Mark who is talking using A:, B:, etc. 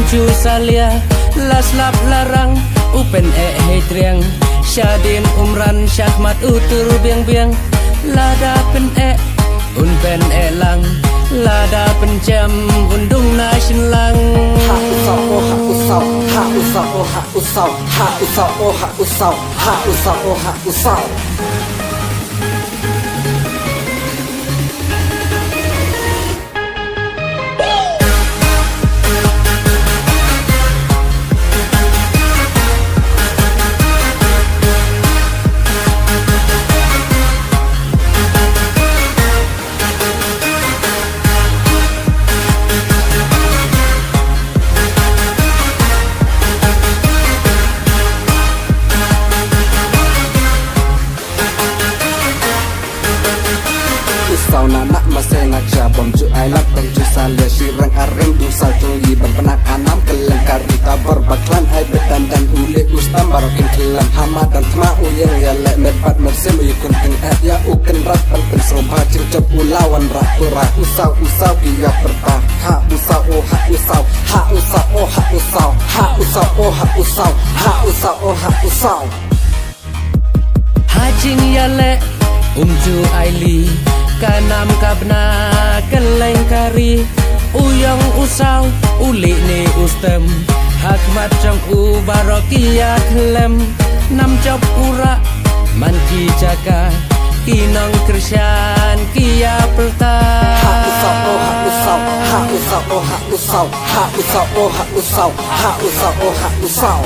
A: cu salia las lap larang upen hetriang syadim umran syakmat utur biang-biang lada pen un pen lang lada pencam undung nasin lang
B: ha usau oh ha usau ha usau oh ha usau ha usau oh ha usau ha usau oh ha usau sau nak masih ngaja bom cu ai lak bang cu salia sirang arem du sal tungi ban penak anam keleng karita berbaklan ai bedan dan ule ustam barokin kelam hama dan tma uyeng ya lek merpat mersim uyukun teng ya uken rat pan pensrom hacing cep ulawan rak pura usau dia perta ha usau oh ha usau ha usau oh ha usau ha usau oh ha usau ha usau oh ha usau
A: hacing ya lek cu aili kanam kabna keleng kari uyong usau uli ni ustem hakmat trong u barokia klem nam job ura man ki jaga kinong krisyan kia pelta
B: ha usau oh ha usau ha usau oh ha usau ha usau oh ha usau ha usau oh ha usau